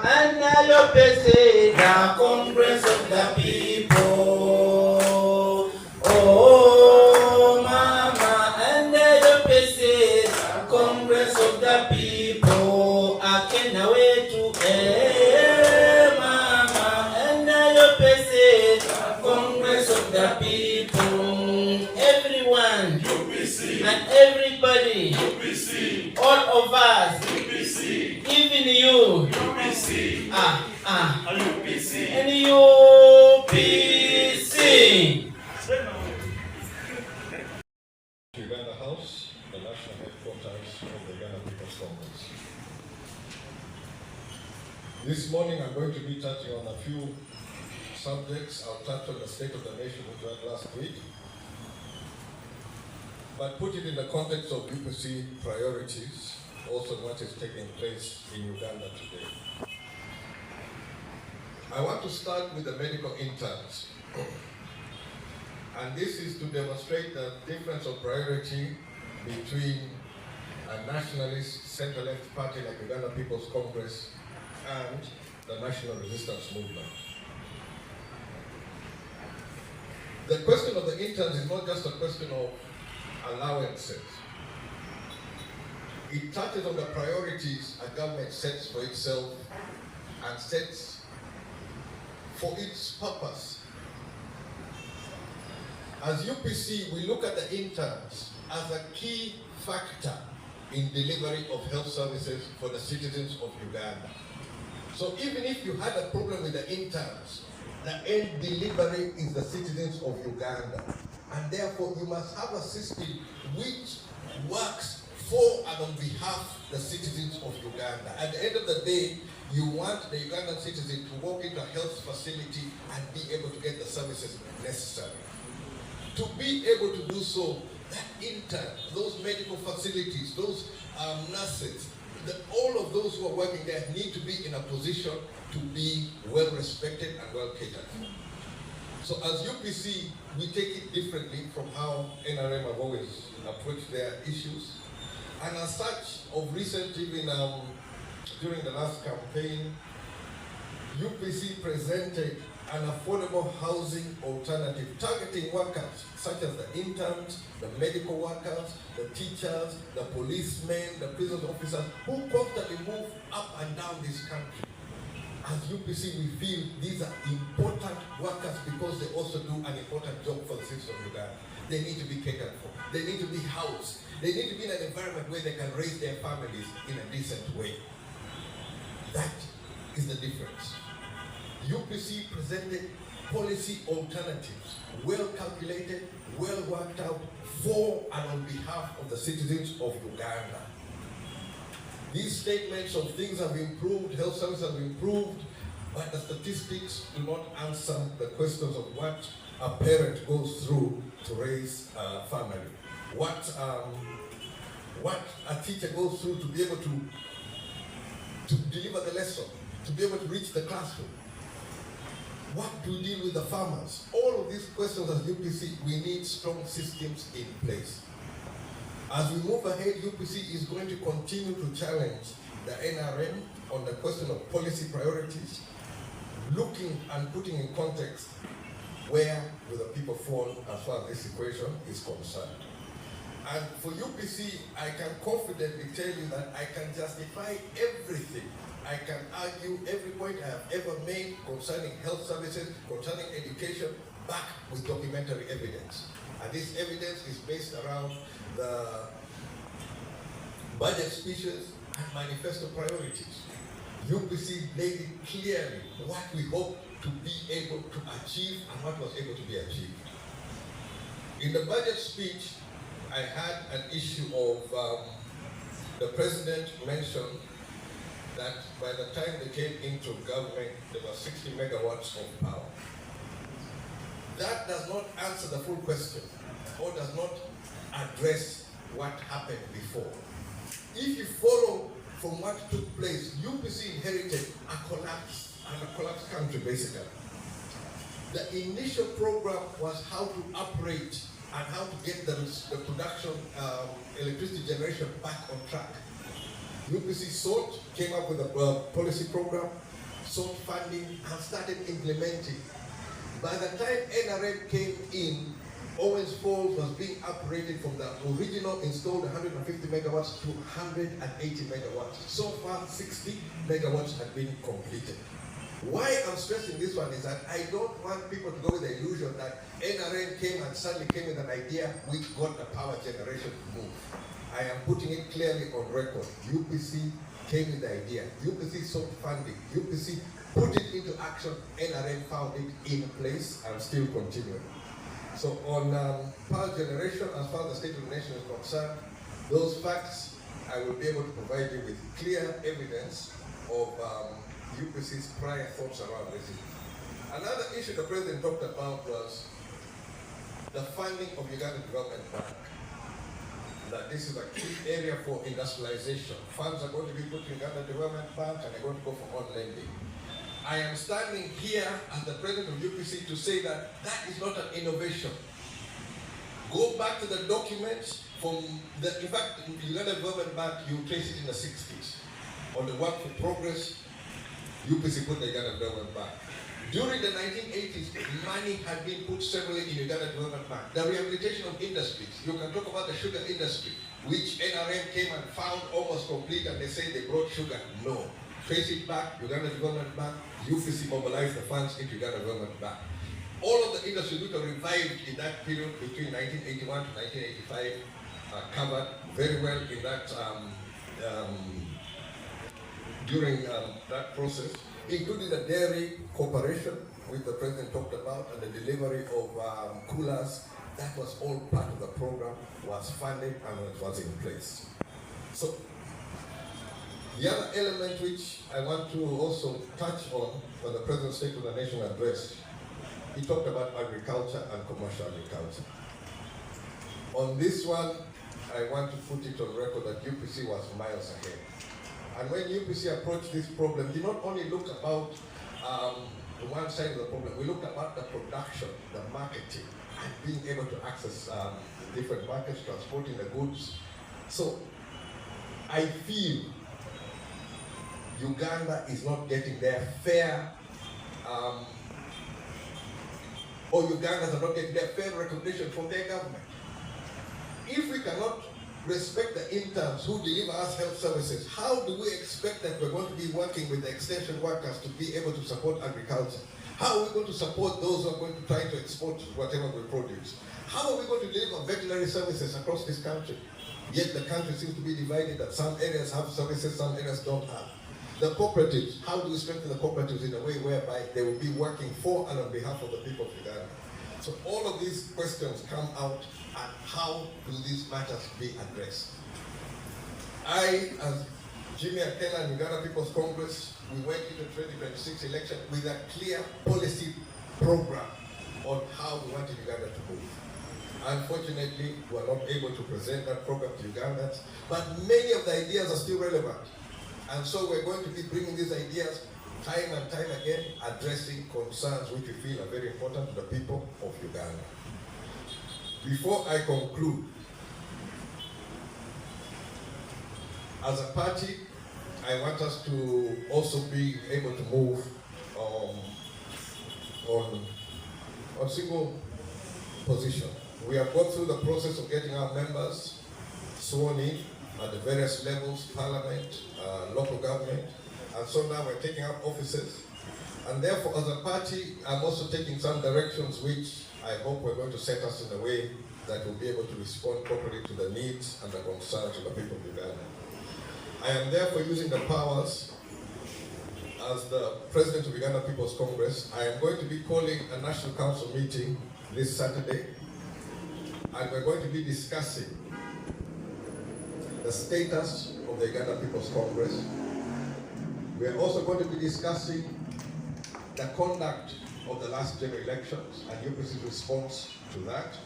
and your PC, the Congress of the people. Oh, Mama, and your PC, the Congress of the people. Akena way to Mama, and your PC, the Congress of the people. Everyone, UPC, and everybody, UPC, all of us, UPC, even you, UPC, UPC, and UPC. Uganda House, the national headquarters of the Uganda People's Congress. This morning I'm going to be touching on a few subjects. I'll touch on the state of the nation which was last week, but put it in the context of UPC priorities, also what is taking place in Uganda today. I want to start with the medical interns. And this is to demonstrate the difference of priority between a nationalist center-left party like Uganda People's Congress and the National Resistance Movement. The question of the interns is not just a question of allowances. It touches on the priorities a government sets for itself and sets for its purpose. As UPC, we look at the interns as a key factor in delivery of health services for the citizens of Uganda. So even if you had a problem with the interns, the end delivery is the citizens of Uganda. And therefore you must have a system which works for and on behalf of the citizens of Uganda. At the end of the day, you want the Ugandan citizen to walk into a health facility and be able to get the services necessary. To be able to do so, that intern, those medical facilities, those nurses, all of those who are working there need to be in a position to be well respected and well catered for. So as UPC, we take it differently from how NRM have always approached their issues. And as such, of recent, even during the last campaign, UPC presented an affordable housing alternative targeting workers such as the interns, the medical workers, the teachers, the policemen, the prison officers who constantly move up and down this country. As UPC, we feel these are important workers because they also do an important job for the citizens of Uganda. They need to be catered for. They need to be housed. They need to be in an environment where they can raise their families in a decent way. That is the difference. UPC presented policy alternatives, well calculated, well worked out for and on behalf of the citizens of Uganda. These statements of things have improved, health services have improved, but the statistics do not answer the questions of what a parent goes through to raise a family. What a teacher goes through to be able to deliver the lesson, to be able to reach the classroom. What do we deal with the farmers? All of these questions as UPC, we need strong systems in place. As we move ahead, UPC is going to continue to challenge the NRM on the question of policy priorities, looking and putting in context where will the people fall as far as this equation is concerned. And for UPC, I can confidently tell you that I can justify everything. I can argue every point I have ever made concerning health services, concerning education, back with documentary evidence. And this evidence is based around the budget speeches and manifesto priorities. UPC laid it clearly what we hope to be able to achieve and what was able to be achieved. In the budget speech, I had an issue of the president mentioned that by the time they came into government, there were 60 megawatts of power. That does not answer the full question or does not address what happened before. If you follow from what took place, UPC inherited a collapsed country basically. The initial program was how to operate and how to get the production, electricity generation back on track. UPC sought, came up with a policy program, sought funding, and started implementing. By the time NRM came in, Owens Falls was being upgraded from the original installed 150 megawatts to 180 megawatts. So far, 60 megawatts had been completed. Why I'm stressing this one is that I don't want people to go with the illusion that NRM came and suddenly came with an idea which got the power generation to move. I am putting it clearly on record. UPC came with the idea. UPC sought funding. UPC put it into action. NRM found it in place and still continuing. So on power generation, as far as the state of the nation is concerned, those facts I will be able to provide you with clear evidence of UPC's prior thoughts around this issue. Another issue the president talked about was the funding of Uganda Development Bank. That this is a key area for industrialization. Funds are going to be put in Uganda Development Bank and they're going to go for on lending. I am standing here as the president of UPC to say that that is not an innovation. Go back to the documents from the, in fact, in Uganda Development Bank, you trace it in the 60s. On the work for progress, UPC put the Uganda Development Bank. During the 1980s, money had been put severally in Uganda Development Bank. The rehabilitation of industries, you can talk about the sugar industry, which NRM came and found almost complete and they say they brought sugar. No. Trace it back, Uganda Development Bank, UPC mobilized the funds into Uganda Development Bank. All of the industries which were revived in that period between 1981 to 1985 are covered very well in that during that process, including the dairy cooperation, which the president talked about, and the delivery of coolers. That was all part of the program, was funded and it was in place. So the other element which I want to also touch on when the President's State of the Nation address, he talked about agriculture and commercial agriculture. On this one, I want to put it on record that UPC was miles ahead. And when UPC approached this problem, we not only looked about the one side of the problem, we looked about the production, the marketing, and being able to access different markets, transporting the goods. So I feel Uganda is not getting their fair, or Ugandans are not getting their fair recognition from their government. If we cannot respect the interns who deliver us health services, how do we expect that we're going to be working with the extension workers to be able to support agriculture? How are we going to support those who are going to try to export whatever we produce? How are we going to deliver veterinary services across this country? Yet the country seems to be divided, that some areas have services, some areas don't have. The cooperatives, how do we strengthen the cooperatives in a way whereby they will be working for and on behalf of the people of Uganda? So all of these questions come out, and how do these matters be addressed? I, as James Akena and Uganda People's Congress, we went into the 2026 election with a clear policy program on how we wanted Uganda to move. Unfortunately, we are not able to present that program to Ugandans, but many of the ideas are still relevant. And so we're going to be bringing these ideas time and time again, addressing concerns which we feel are very important to the people of Uganda. Before I conclude, as a party, I want us to also be able to move on single position. We have gone through the process of getting our members sworn in at the various levels, parliament, local government, and so now we're taking up offices. And therefore, as a party, I'm also taking some directions which I hope we're going to set us in a way that will be able to respond properly to the needs and the concerns of the people of Uganda. I am therefore using the powers as the President of Uganda People's Congress. I am going to be calling a National Council meeting this Saturday, and we're going to be discussing the status of the Uganda People's Congress. We are also going to be discussing the conduct of the last general elections and UPC's response to that.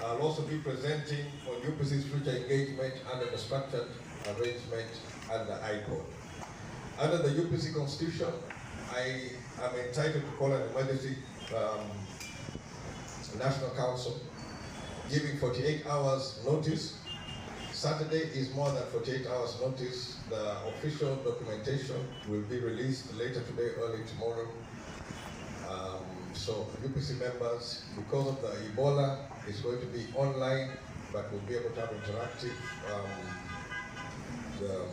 I'll also be presenting on UPC's future engagement under the structured arrangement and the ICO. Under the UPC Constitution, I am entitled to call an emergency National Council, giving 48 hours notice Saturday is more than 48 hours notice. The official documentation will be released later today, early tomorrow. So UPC members, because of the Ebola, is going to be online, but we'll be able to have interactive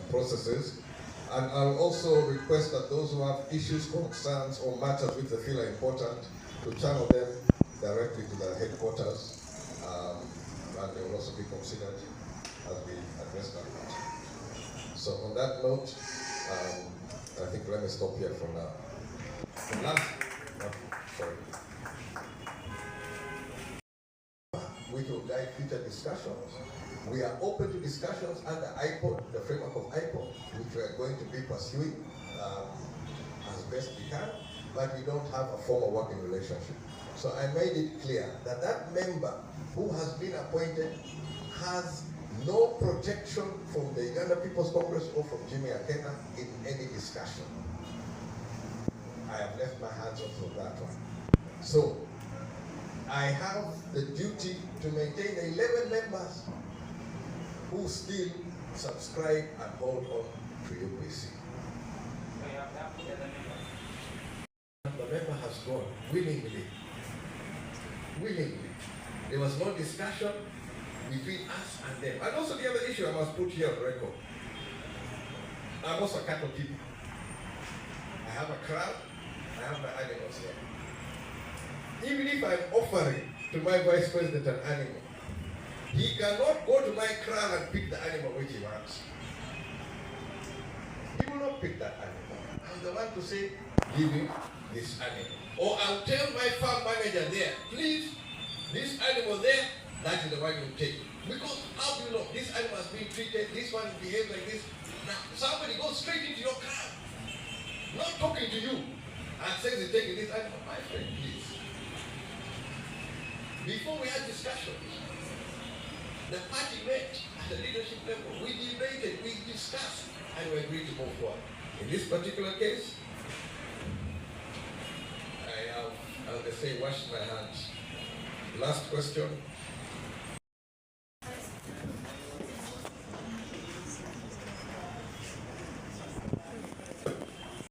processes. And I'll also request that those who have issues, concerns, or matters which they feel are important, to channel them directly to the headquarters, and they will also be considered as we address that matter. So on that note, I think let me stop here for now. The last, sorry. We will guide future discussions. We are open to discussions under IPOD, the framework of IPOD, which we are going to be pursuing as best we can, but we don't have a formal working relationship. So I made it clear that that member who has been appointed has no protection from the Uganda People's Congress or from James Akena in any discussion. I have left my hands off of that one. So I have the duty to maintain the 11 members who still subscribe and hold on to UPC. The member has gone willingly. Willingly. There was no discussion between us and them. And also the other issue I must put here on record. I'm also a cattle keeper. I have a crowd, I have my animals here. Even if I'm offering to my vice president an animal, he cannot go to my kraal and pick the animal which he wants. He will not pick that animal. I'm the one to say, give him this animal. Or I'll tell my farm manager there, please, this animal there, that is the one you take. Because how do you know this animal has been treated, this one behaves like this? Now, somebody goes straight into your kraal, not talking to you, and says he's taking this animal. My friend, please. Before we had discussions, the party met at the leadership level. We debated, we discussed, and we agreed to move forward. In this particular case, I have, as they say, washed my hands. Last question.